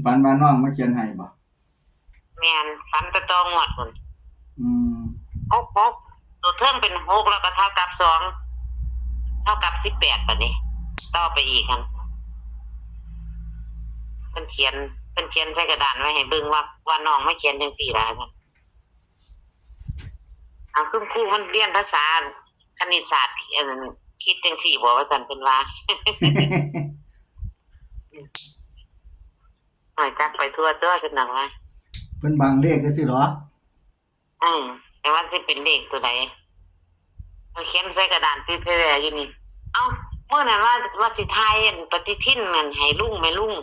ฝันว่าน้องมาเขียนให้บ่แม่นฝันแต่ตองวดพุ่นอืม6ตัวเทิงเป็น6แล้วก็เท่ากับ2เท่ากับ18บัดนี้ต่อไปอีกคั่นเพิ่นเขียนใส่กระดานไว้ให้เบิ่งว่าน้องมาเขียนจังซี่ล่ะคั่นคุณครูมันเรียนภาษาคณิตศาสตร์อันนั้นคิดจังซี่บ่ว่าซั่นเพิ่นว่าหอยจักไปทั่วตัวซั่นน่ะว่าเพิ่นบางเลขจังซี่เหรอแต่ว่าสิเป็นเลขตัวใดมันเขียนใส่กระดานติดไว้แล้วอยู่นี่เอ้าเมื่อนั้นว่าสิทายอันปฏิทินนั่นให้ลุงแม่ลุง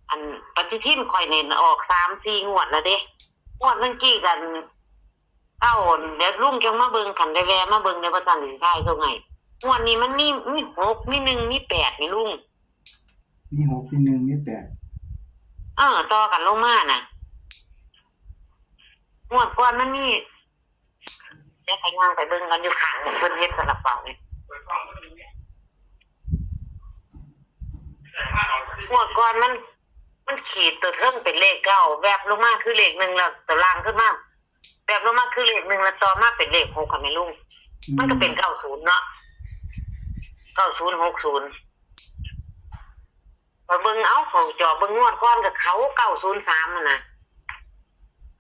อันปฏิทินข่อยนี่ออก3-4งวดแล้วเด้งวดเมื่อกี้กันเอ้าเดี๋ยวลุงจังมาเบิ่งคันได้แวะมาเบิ่งในว่าซั่นสิทายส่งให้งวดนี้มันมี6มี1มี8นี่ลุงมี6มี1มี8ต่อกันลงมาน่ะงวดก่อนมันมีเดี๋ยวใครย่างไปเบิ่งกันอยู่ข้างเพิ่นเฮ็ดซาลาเปานี่งวดก่อนมันขีดตัวเทิงเป็นเลข9แวบลงมาคือเลข1แล้วตัวล่างขึ้นมาแวบลงมาคือเลข1แล้วต่อมาเป็นเลข6ค่ะแม่ลุงมันก็เป็น90เนาะ9060พอเบิ่งเอาของจอเบิ่งงวดก่อนก็เขา903นั่นน่ะ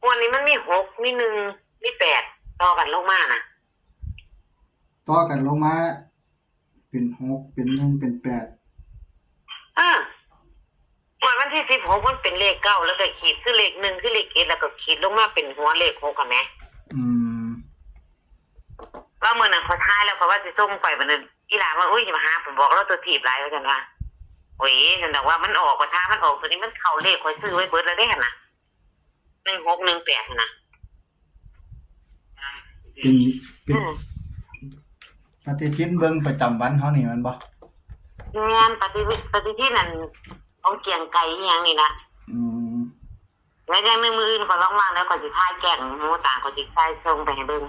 งวดนี้มันมี6มี1มี8ต่อกันลงมาน่ะต่อกันลงมาเป็น6เป็น1เป็น8วันที่16มันเป็นเลข9แล้วก็ขีดคือเลข1คือเลข7แล้วก็ขีดลงมาเป็นหัวเลข6ค่ะแม่อืมว่ามื้อนั้นพอทายแล้วเพราะว่าสิส่งไปบัดนั้นอีหลาว่าอุ้ยอย่ามาหาผมบอกเราตัวถีบหลายว่าซั่นว่าโอ้ยฉันบอกว่ามันออกว่าถ้ามันออกตัวนี้มันเข้าเลขข่อยซื้อไว้เบิดแล้วเด้หั่นน่ะ1618หั่นน่ะเป็นปฏิทินเบิ่งประจำวันเฮานี่แม่นบ่งานปฏิทินนั่นของเกียงไก่อีหยังนี่นะอืมไว้ได้มื้ออื่นข่อยว่างๆแล้วข่อยสิถ่ายแกงหมูต่างข่อยสิถ่ายส่งไปให้เบิ่ง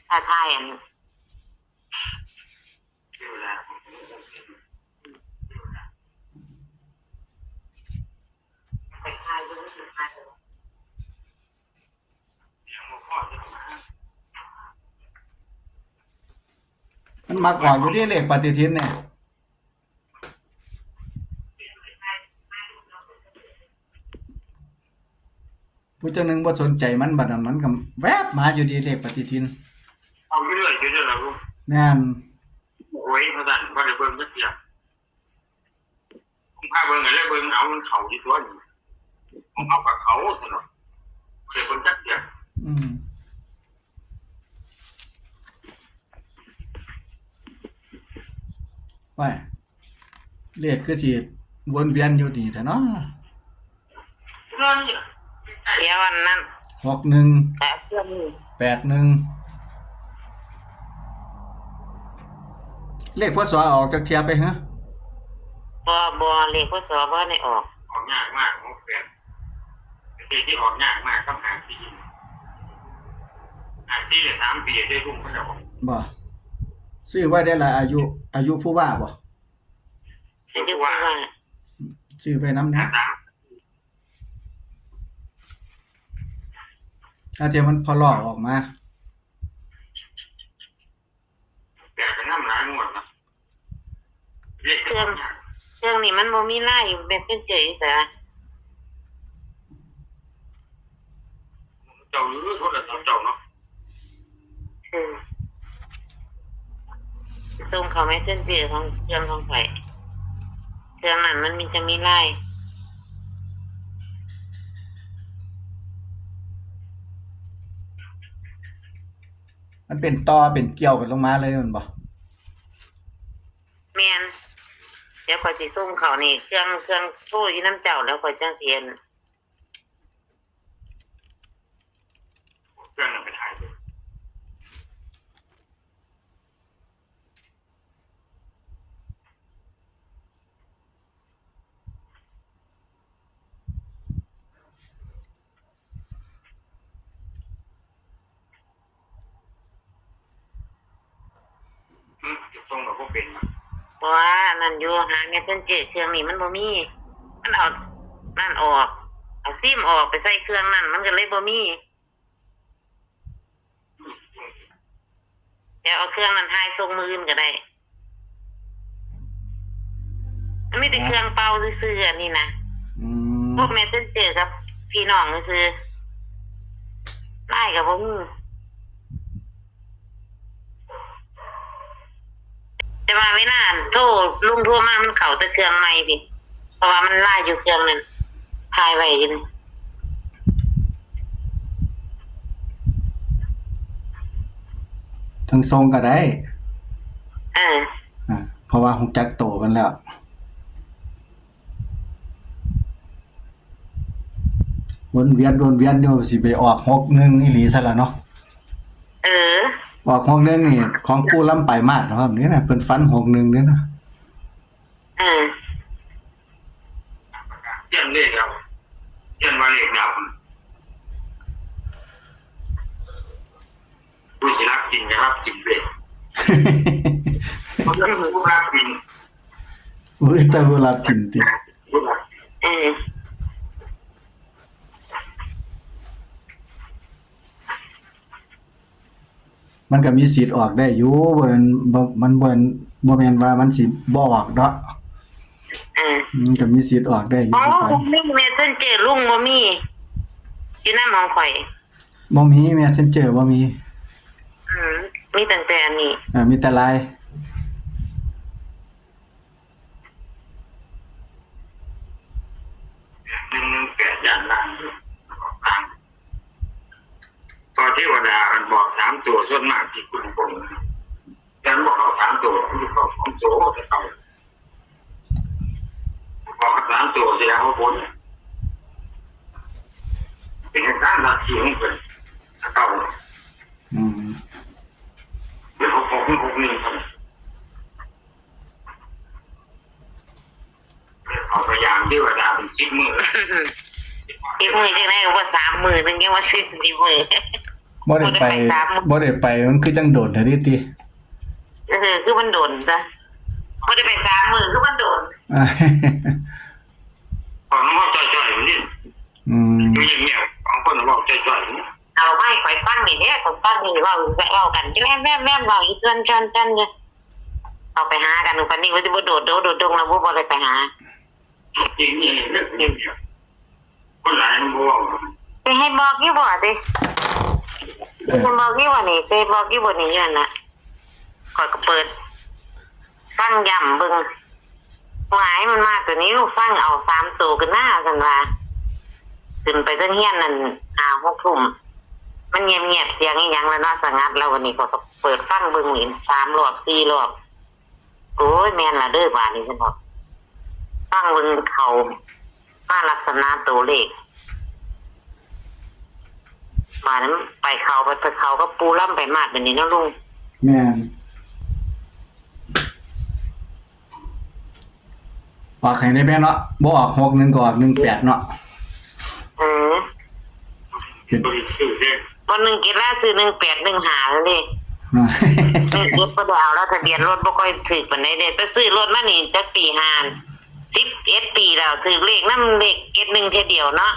ถ่ายอันไปถ่ายเบิ่งสิถ่ายมันมักออกอยู่ที่เลขปฏิทินเนี่ยผู้จังหนึงบ่สนใจมันบัดนั้นมันก็แวบมาอยู่ดีเลขปฏิทินเอาอยู่เรื่อยอยู่เด้อล่ะลูกแม่นโอ้ยว่าซั่นบ่ได้เบิ่งจักเที่ยผมพาเบิ่งให้เลยเบิ่งเอามันเข้าอยู่ตัวนี่ผมเอากับเขาซั่นเนาะเคยเบิ่งจักเที่ยอืมว่าเลขคือสิวนเวียนอยู่นี่แท้เนาะนั่นเนี่ยเดี๋ยววันนั้น61แต่เพื่อน81เลขพศออกจักเที่ยไปฮะบ่เลขพศบ่ได้ออกออกยากมากของแฟนเป็นที่ออกยากมากคำหาที่เนี่ย3ปีได้รุ่งเขาจะบอกบ่ซื้อไว้ได้ละอายุผู้ว่าบ่ให้ดูว่าซื้อไปนำนะถ้าเทียมันพอลอกออกมาแต่ก็นำหลายงวดนะเครื่องนี้มันบ่มีลายอยู่แบบเฉยๆซะเจ้าหรือโทรศัพท์เจ้าเนาะส่งเขาไม่เส้นเจือของเครื่องของไฟเครื่องนั้นมันจะมีลายมันเป็นตอเป็นเกี่ยวกันลงมาเลยมันบ่แม่นเดี๋ยวข่อยสิส่งเขานี่เครื่องโทรอยู่น้ำเจ้าแล้วข่อยจังเทียนเครื่องนั้นไปถ่ายเลยส่งแล้วก็เป็นนะ เพราะว่านั่นอยู่หา Messenger เครื่องนี้มันบ่มีมันเอานั่นออกเอาซิมออกไปใส่เครื่องนั่นมันก็เลยบ่มีเดี๋ยวเอาเครื่องนั้นถ่ายส่งมืออื่นก็ได้มันมีแต่เครื่องเป่าซื่อๆอันนี้นะ อืม พวก Messenger กับพี่น้องซื่อไล่กับบ่มีแต่ว่าเวลาโทรลุงโทรมามันเข้าแต่เครื่องใหม่พี่เพราะว่ามันไล่อยู่เครื่องนั้นถ่ายไว้อยู่นี่ ทั้งทรงก็ได้ อ่า เพราะว่าฮู้จักโตมันแล้ววนเวียนอยู่สิไปออก61อีหลีซะแล้วเนาะ เออ ออก61นี่ของปู่ลำไปมาดเนาะครับนี่น่ะเพิ่นฟัน61เด้อนะ อ่า เขียนเลขแล้วเขียนว่าเลขดับผู้สิรับจริงก็รับจริงเลยผู้รับจริง อุ้ยแต่เวลากินติ ผู้รับ เออ มันก็มีสิทธิ์ออกได้อยู่บ่แม่นมันบ่แม่นว่ามันสิบ่ออกเนาะ อ่า มันก็มีสิทธิ์ออกได้อยู่ อ๋อ ไป ผมมีเมสเซนเจอร์ลุงบ่มีอยู่หน้าหมองข่อย บ่มีแม่เซ็นเจอร์บ่มี มีตั้งแต่อันนี้ มีแต่ไลน์ 118อย่างล่างพอเทวดามันบอก3ตัวส่วนมากที่คุณคงแต่บอกเอา3ตัวคือเขา2ตัวแต่เขาบอก3ตัวแสดงว่าผลเป็นการลัทธิของเพิ่นเขา อืม เดี๋ยวเขา661ครับเอาพยายามที่ว่าดาเป็น10 มื้อ 10 มื้อจังได๋ก็ว่า3 มื้อนึงยังว่า10 มื้อ บ่ได้ไป บ่ได้ไป บ่ได้ไปมันคือจังโดดเท่านี้ติ คือมันโดนซะบ่ได้ไป3 มื้อคือมันโดน อ่า ของน้องจ่อยๆนี่ อืม อยู่อย่างเงี้ยของคนบอกจ่อยๆนี่ เอาไม้ข่อยฟังนี่เด้ข่อยฟังนี่เว้ากันแม่นๆๆเว้าอีจนเนี่ยเอาไปหากันปานนี้ว่าสิบ่โดดดงแล้วบ่ได้ไปหา จริงนี่นึกเนี่ยคนหลายมันบอก สิให้บอกอยู่บ่ติสิบอกอยู่บ่นี่สิบอกอยู่บ่นี่อยู่นั่นน่ะข่อยก็เปิดฟังย่ำเบิ่งหวายมันมาตัวนี้ลูกฟังเอา3ตัวขึ้นหน้ากันว่าขึ้นไปเทิงเฮียนนั่น5-6 ทุ่มมันเงียบๆเสียงอีหยังแล้วเนาะสงัดแล้ววันนี้ก็เปิดฟังเบิ่งอีก3 รอบ 4 รอบโอ้ยแม่นล่ะเด้อบาดนี้ซั่นบ่ฟังเบิ่งเขามาลักษณะตัวเลขมานั้นไปเขาก็ปูล่ำไปมาดแบบนี้เนาะลุง แม่นออกให้ได้แม่เนาะบ่ออก61ก็ออก18เนาะ เออ บริสุทธิ์เนี่ย วันหนึ่งกินแล้วซื้อ1815แล้วนี่รถบ่ได้เอาแล้วทะเบียนรถบ่ค่อยถูกปานใดเด้แต่ซื้อรถมานี่จักปี11 ปีแล้วถูกเลขนำเลข71เท่าเดียวเนาะ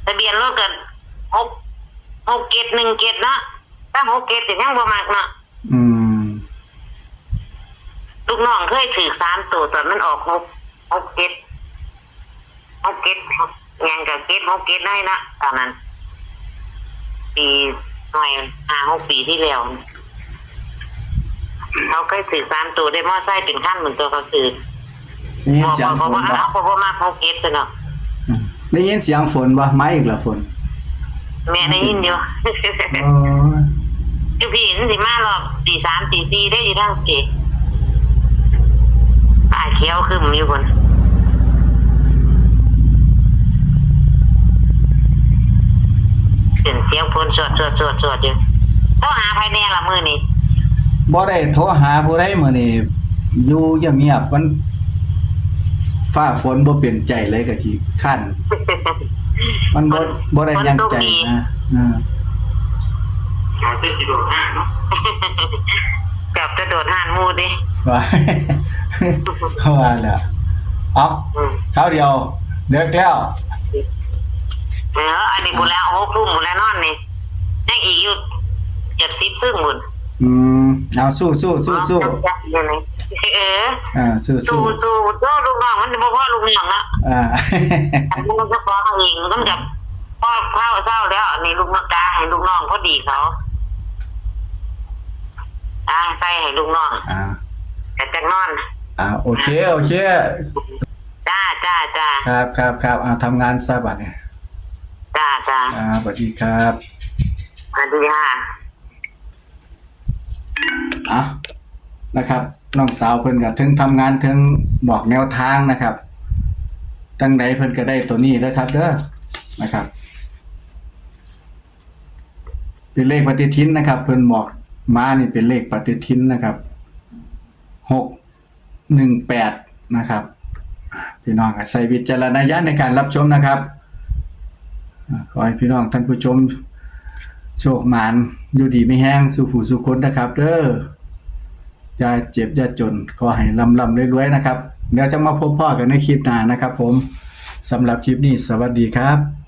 ทะเบียนรถก็6717เนาะถ้า67ก็ยังบ่มักเนาะ อืม ลูกน้องเคยถือ3ตัวตอนมันออก67ยังกับ67ได้นะตอนนั้นปีหน่อย5-6 ปีที่แล้วเขาเคยถือ3ตัวได้มอไซค์เป็นขั้นเหมือนตัวเขาซื้อ ได้ยินเสียงฝ บอก น ว่า บ่ เอาบ่มา67ซะเนาะ ได้ยินเสียงฝนบ่มาอีกแล้วฝน แม่ได้ยินอยู่ อ๋อ อยู่พี่มันสิมารอบตี3ตี4ได้อยู่ทางพี่ป้าเขียวขึ้นอยู่คนเสียงฝนสวดอยู่ต้องหาภายในละมื้อนี้ บ่ได้โทรหาผู้ใดมื้อนี้อยู่เงียบๆมันฟ้าฝนบ่เป็นใจเลยก็สิคั่นมันบ่ได้ยังใจนะเอาเส้นสิโดดห้าเนาะ จับจะโดดหานหมูดิ ว่า ว่าแล้วเอา อืม คราวเดียวเลิกแล้ว อันนี้กูแล้ว6 ทุ่มกูแล้วนอนนี่ยังอีกอยู่70ซึ่งบุญ อืมเอาสู้สู้สู้สู้ เออ สู้ สู้ สู้ สู้ลูกน้องมันบ่พอลูกน้องนะ อ่า มันจะฟ้องเองต้องจับพ่อเฝ้าเศร้าแล้วอันนี้ลูกน้องกาให้ลูกน้องพอดีเขาใส่ให้ลูกน้อง อ่า แต่จะนอน โอเคโอเค จ้าครับทำงานซะบัดเนี่ย จ้า สวัสดีครับ สวัสดีค่ะ นะครับน้องสาวเพิ่นก็ถึงทำงานถึงบอกแนวทางนะครับจังใดเพิ่นก็ได้ตัวนี้นะครับเด้อนะครับเป็นเลขปฏิทินนะครับ เพิ่นบอกมานี่เป็นเลขปฏิทินนะครับ618นะครับพี่น้องก็ใช้วิจารณญาณในการรับชมนะครับขอให้พี่น้องท่านผู้ชมโชคหมานอยู่ดีไม่แห้งสู่ผู้สู่คนนะครับเด้ออย่าเจ็บอย่าจนขอให้ร่ำรวยๆนะครับเดี๋ยวจะมาพบพ่อกันในคลิปหน้านะครับผมสำหรับคลิปนี้สวัสดีครับ